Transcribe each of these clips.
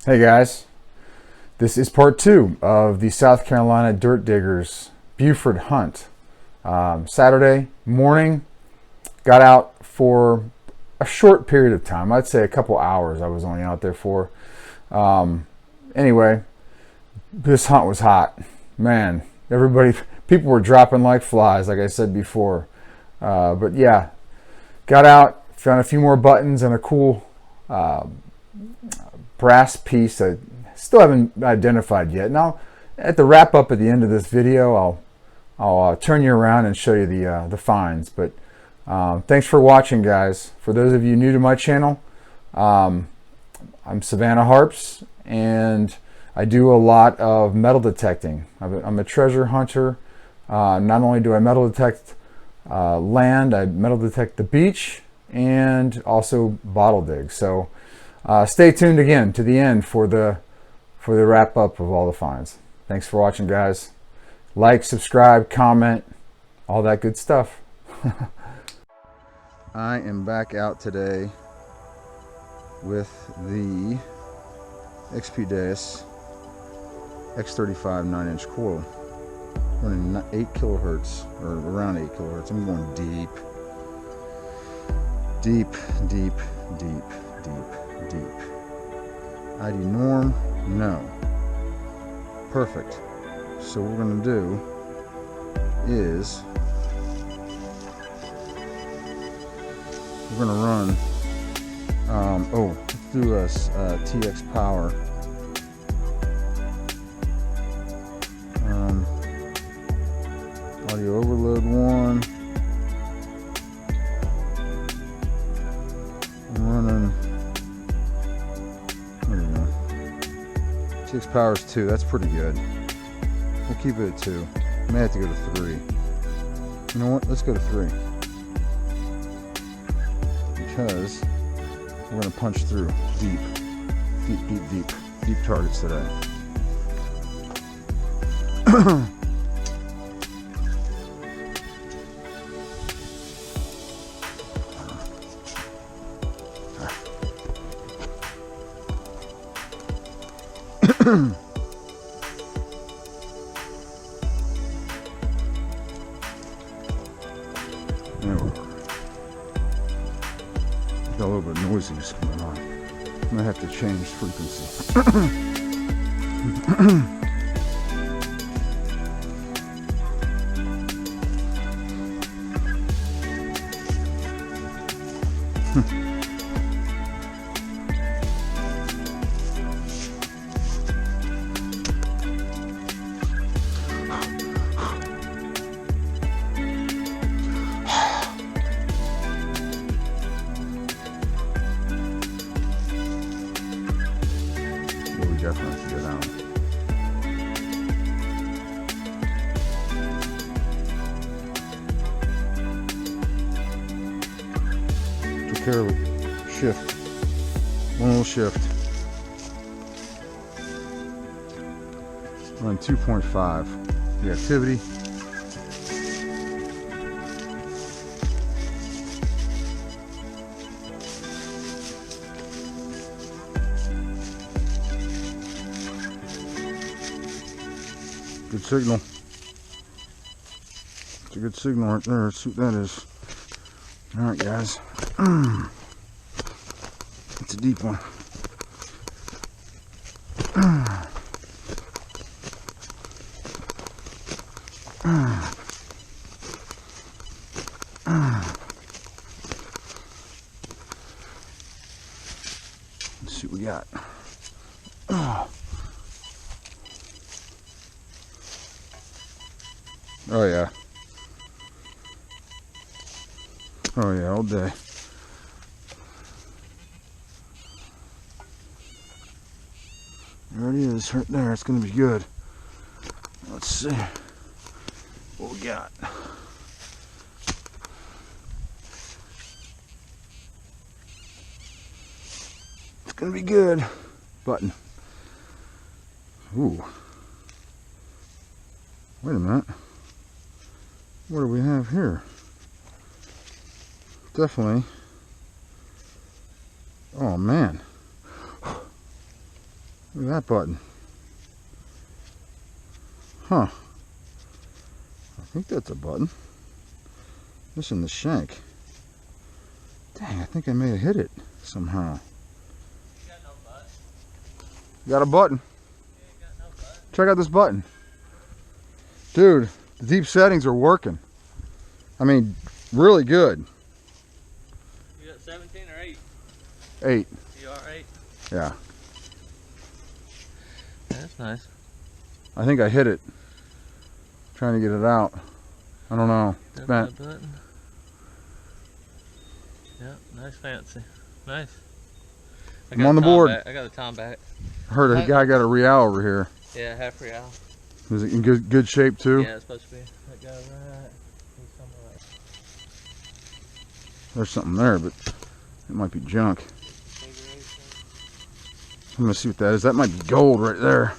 Hey guys, this is part 2 of the South Carolina Dirt Diggers Beaufort hunt. Saturday morning, got out for a short period of time. I'd say a couple hours I was only out there for. Anyway, this hunt was hot. Man, people were dropping like flies, like I said before. But yeah, got out, found a few more buttons and a cool brass piece I still haven't identified yet. Now, at the wrap up at the end of this video, I'll turn you around and show you the finds. But thanks for watching, guys. For those of you new to my channel, I'm Savannah Harps, and I do a lot of metal detecting. I'm a treasure hunter. Not only do I metal detect land, I metal detect the beach and also bottle dig. So stay tuned again to the end for the wrap up of all the finds. Thanks for watching, guys. Like, subscribe, comment, all that good stuff. I am back out today with the XP Deus X35 9-inch coil, running 8 kilohertz, or around 8 kilohertz. I'm going deep, deep, deep, deep, deep, deep. ID norm? No. Perfect. So what we're going to do is we're going to run let's do a TX power. Audio overload 1. I'm running, there we go. TX power is 2. That's pretty good. We'll keep it at 2. May have to go to 3. You know what? Let's go to 3. Because we're going to punch through deep, deep, deep, deep, deep targets today. Got a little bit of noisiness going on. I might have to change frequency. Definitely have to go down. Took care of it. Shift. One little shift. Run 2.5. The activity. Good signal. It's a good signal right there. Let's see what that is. Alright, guys. It's a deep one. Let's see what we got. Oh yeah. Oh yeah, all day. There it is, right there. It's gonna be good. Let's see what we got. It's gonna be good. Button. Ooh. Wait a minute. What do we have here? Definitely. Oh man. Look at that button. Huh. I think that's a button. Missing the shank. Dang, I think I may have hit it somehow. You got no button. Got a button. Yeah, you got no button. Check out this button. Dude, the deep settings are working. I mean, really good. You got 17 or 8? 8. You are 8? Yeah. That's nice. I think I hit it. Trying to get it out. I don't know. It's bent. Button. Yep, nice fancy. Nice. I'm on the board. I got a Tom back. I heard a guy got a real over here. Yeah, half real. Is it in good shape too? Yeah, it's supposed to be. That guy right. He's somewhere else. There's something there, but it might be junk. I'm gonna see what that is. That might be gold right there.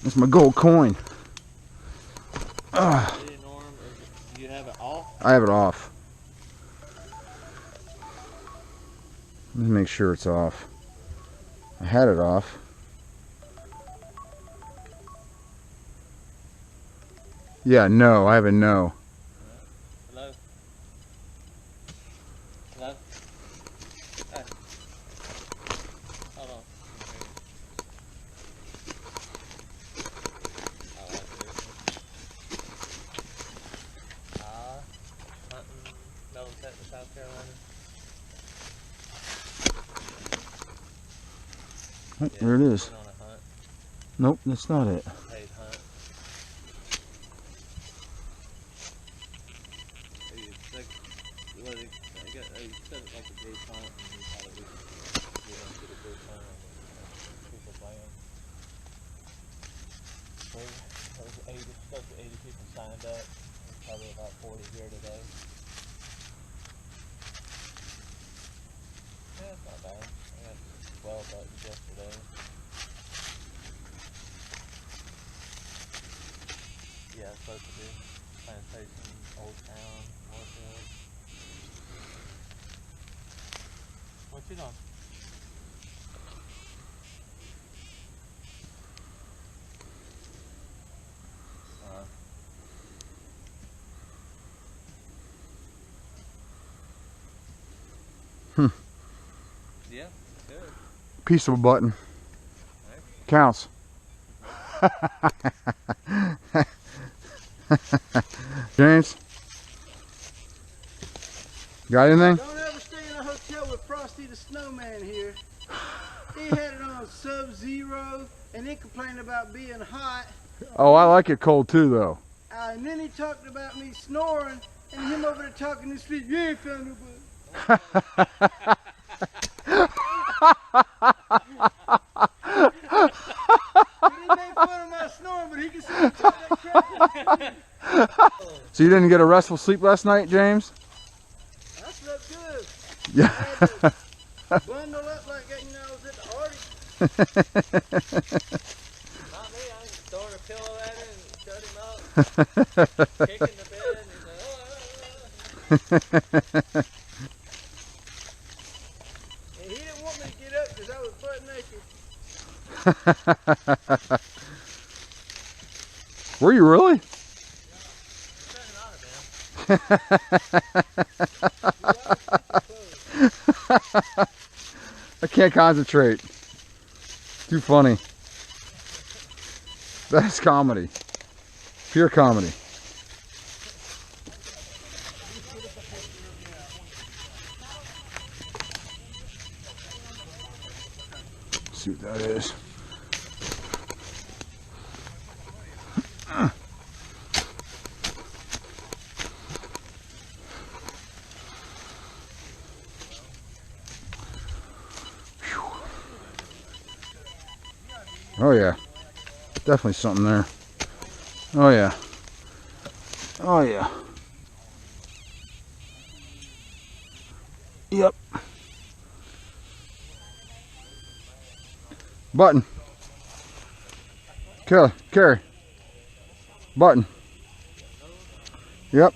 That's my gold coin. Do you have it off? I have it off. Let me make sure it's off. I had it off. Yeah, no, I have a no. Hello? Hello? Hey. Hold on. Hunting, Melvin, Texas, South Carolina. Oh, there it is. On a hunt. Nope, that's not it. Paid hunt. He said it like a group hunt, and he thought it was, get a group hunt on people's land. So there was 80 people signed up. There's probably about 40 here today. Yeah, it's not bad. I got 12 buttons yesterday. Yeah, it's supposed to be Plantation, Old Town, Moorfield. What you doing? Yeah, good. Piece of a button. Right. Counts. James? Got anything? Don't ever stay in a hotel with Frosty the Snowman here. He had it on sub-zero and then complained about being hot. Oh, I like it cold too, though. And then he talked about me snoring and him over there talking his feet. You ain't found nobody. He made fun of my snoring, but he can see me talk that crap. So you didn't get a restful sleep last night, James? I slept good. Yeah. I had to bundle up like that, you know, I was at the Arctic. Not me, I was throwing a pillow at him and shut him up. Kicking the bed and he's like, oh. And he didn't want me to get up because I was butt naked. Were you really? I can't concentrate. Too funny. That's comedy. Pure comedy. Let's see what that is. Oh yeah, definitely something there. Oh yeah. Oh yeah. Yep. Button. Carry. Button. Yep.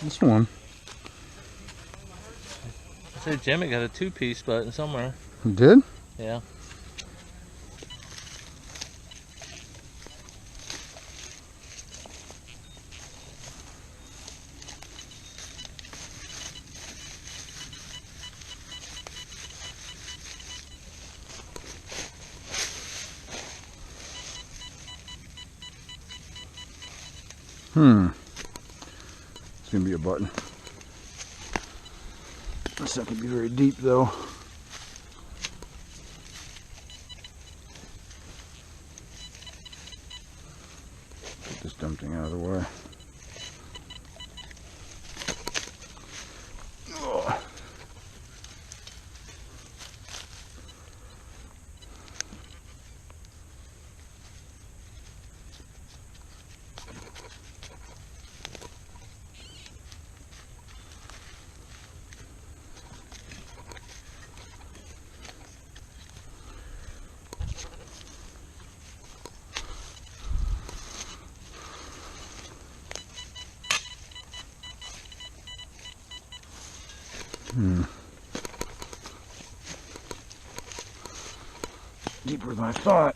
This one. I said Jimmy got a 2-piece button somewhere. You did? Yeah. It's gonna be a button. This not gonna be very deep though. Get this dumb thing out of the way. Oh. Deeper than I thought.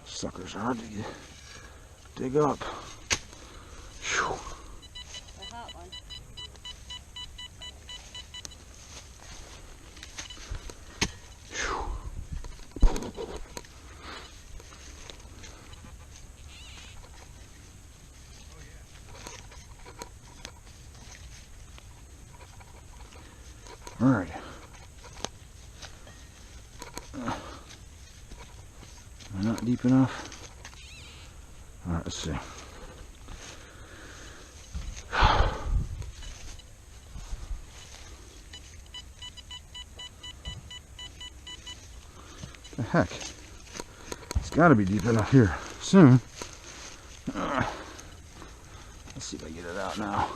Suckers are hard to dig up. Whew. The hot one. All right. Am I not deep enough? All right, let's see. The heck? It's got to be deep enough here soon. Let's see if I get it out now.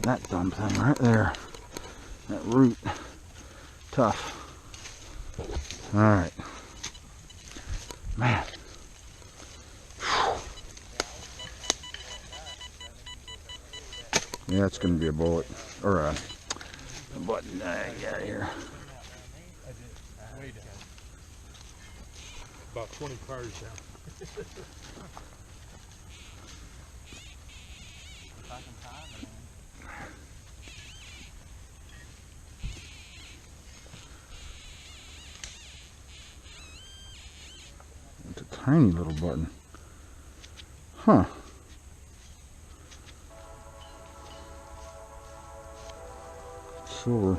That dumb thing right there. That root. Tough. Alright. Man. Yeah, it's going to be a bullet. Or a button. Get out of here. About 20 cars down. It's a tiny little button. Huh. Silver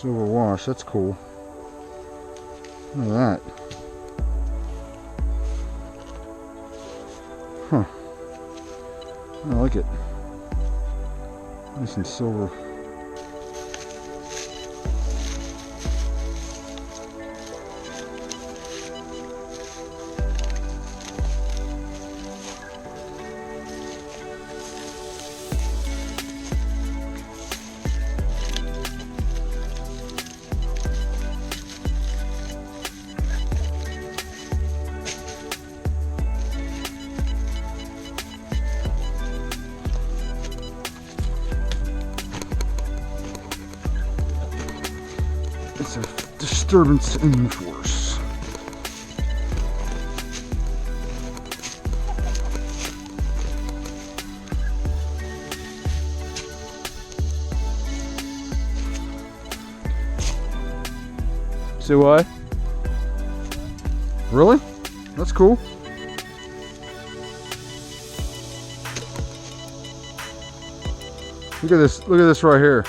wash, that's cool. Look at that. Huh. I like it. Nice and silver. It's a disturbance in the force. See what? Really? That's cool. Look at this. Look at this right here.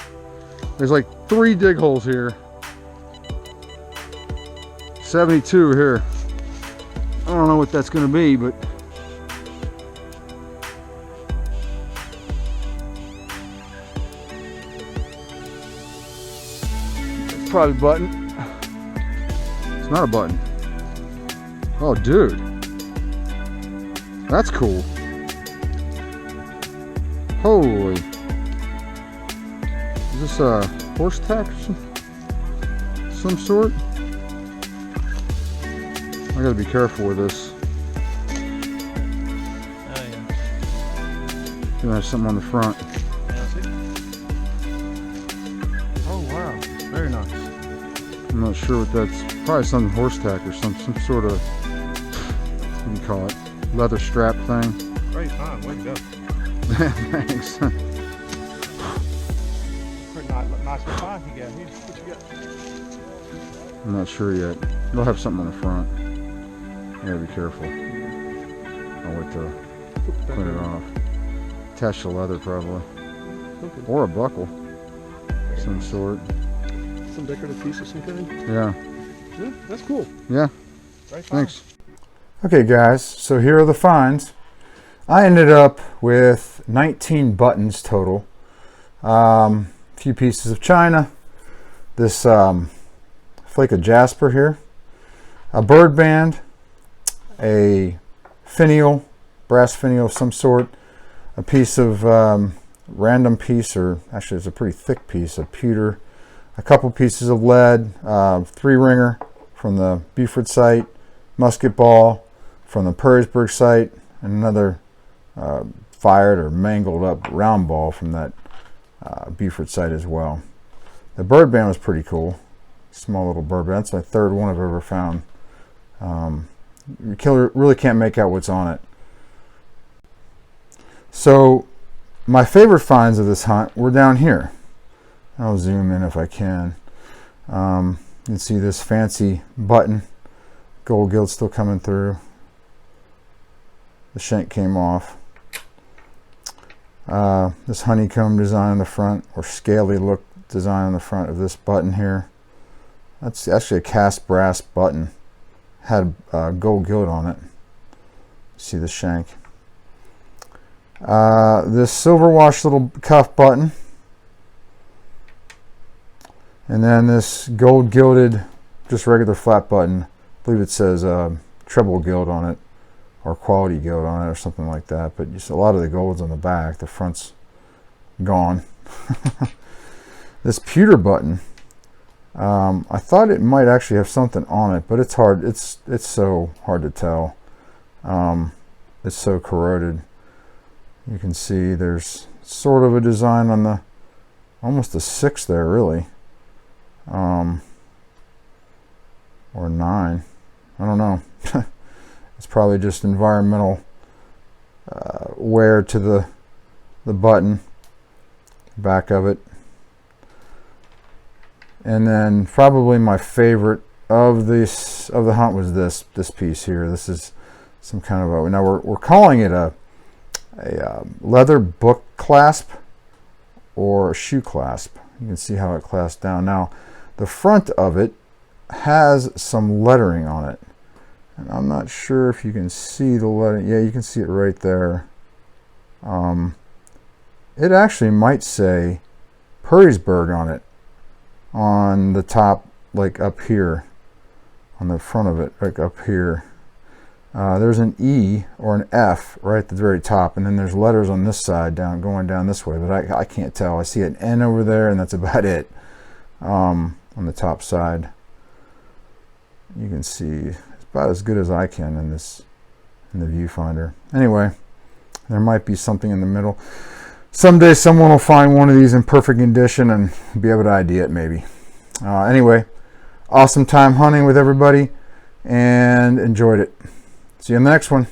There's like 3 dig holes here. 72 here. I don't know what that's going to be, but it's probably a button. It's not a button. Oh, dude. That's cool. Holy. Is this a horse tack or some sort? I gotta be careful with this. Gonna have something on the front. Oh wow, very nice. I'm not sure what that's. Probably some horse tack or some sort of, what do you call it, leather strap thing. Great find, way to go. Thanks. Pretty nice find you got here. What you got? I'm not sure yet. They'll have something on the front. You gotta be careful. I'll wait to clean it off. Attach the leather probably. Okay. Or a buckle. Some sort. Some decorative piece of some kind? Yeah. Yeah, that's cool. Yeah. Great find. Thanks. Okay guys, so here are the finds. I ended up with 19 buttons total. A few pieces of china. This flake of jasper here. A bird band. A finial, brass finial of some sort. A piece of random piece, or actually it's a pretty thick piece of pewter. A couple pieces of lead, 3-ringer from the Beaufort site, musket ball from the Perrysburg site, and another fired or mangled up round ball from that Beaufort site as well. The bird band was pretty cool. Small little bird band. That's my third one I've ever found. You really can't make out what's on it. So my favorite finds of this hunt were down here. I'll zoom in if I can. You can see this fancy button. Gold gilt still coming through. The shank came off. This honeycomb design on the front, or scaly look design on the front of this button here. That's actually a cast brass button. Had gold gilt on it. See the shank. This silver wash little cuff button. And then this gold gilded, just regular flat button. I believe it says treble gilt on it, or quality gilt on it, or something like that. But just a lot of the gold's on the back. The front's gone. This pewter button. I thought it might actually have something on it, but it's hard. It's so hard to tell. It's so corroded. You can see there's sort of a design on the, almost a 6 there, really. Or 9. I don't know. It's probably just environmental wear to the button, back of it. And then probably my favorite of the hunt was this piece here. This is some kind of a, now we're calling it a leather book clasp or a shoe clasp. You can see how it clasps down. Now the front of it has some lettering on it, and I'm not sure if you can see the lettering. Yeah, you can see it right there. It actually might say Perrysburg on it, on the top, like up here, on the front of it, like up here. There's an E or an F right at the very top, and then there's letters on this side down, going down this way, but I can't tell. I see an N over there, and that's about it. On the top side, you can see it's about as good as I can in the viewfinder. Anyway, there might be something in the middle. Someday someone will find one of these in perfect condition and be able to ID it, maybe. Anyway, awesome time hunting with everybody, and enjoyed it. See you in the next one.